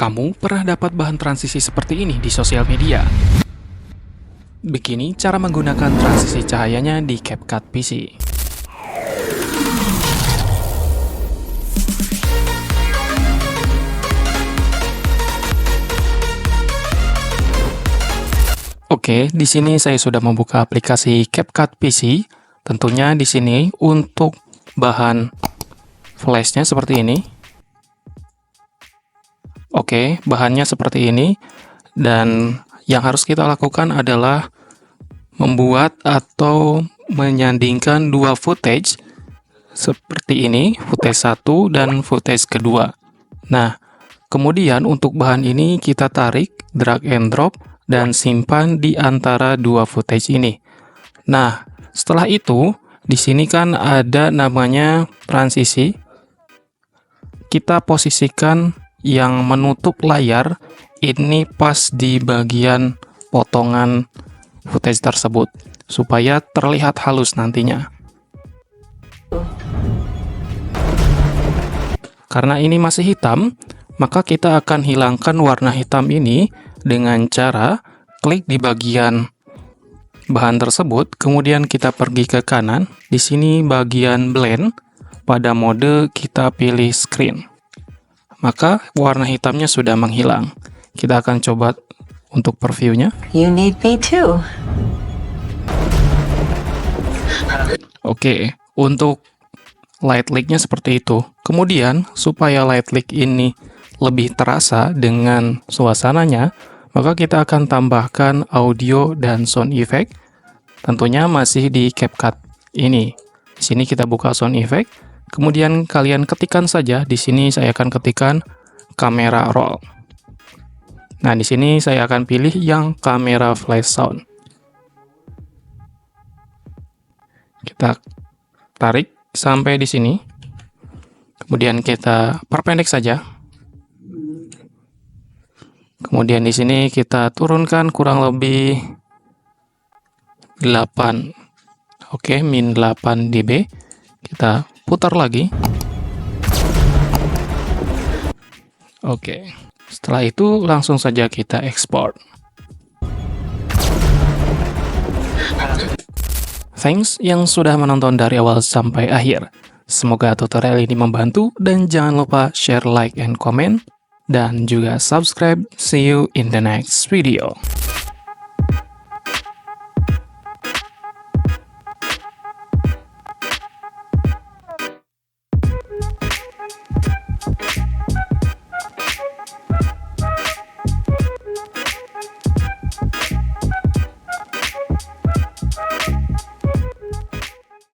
Kamu pernah dapat bahan transisi seperti ini di sosial media? Begini cara menggunakan transisi cahayanya di CapCut PC. Oke, di sini saya sudah membuka aplikasi CapCut PC. Tentunya di sini untuk bahan flashnya seperti ini. Oke, bahannya seperti ini, dan yang harus kita lakukan adalah membuat atau menyandingkan dua footage seperti ini, footage 1 dan footage kedua. Nah, kemudian untuk bahan ini kita tarik, drag and drop, dan simpan di antara dua footage ini. Nah, setelah itu, di sini kan ada namanya transisi. Kita posisikan yang menutup layar ini pas di bagian potongan footage tersebut supaya terlihat halus nantinya. Karena ini masih hitam, maka kita akan hilangkan warna hitam ini dengan cara klik di bagian bahan tersebut, kemudian kita pergi ke kanan. Di sini bagian blend, pada mode kita pilih screen. Maka warna hitamnya sudah menghilang. Kita akan coba untuk previewnya. You need me too. Oke, untuk light leak-nya seperti itu. Kemudian, supaya light leak ini lebih terasa dengan suasananya, maka kita akan tambahkan audio dan sound effect. Tentunya masih di CapCut ini. Di sini kita buka sound effect. Kemudian kalian ketikkan saja. Di sini saya akan ketikkan kamera roll. Nah, di sini saya akan pilih yang kamera flash sound. Kita tarik sampai di sini. Kemudian kita perpendek saja. Kemudian di sini kita turunkan kurang lebih 8. Oke, min 8 dB. Kita putar lagi. Oke, setelah itu langsung saja kita ekspor. Thanks yang sudah menonton dari awal sampai akhir. Semoga tutorial ini membantu, dan jangan lupa share, like, and comment, dan juga subscribe. See you in the next video.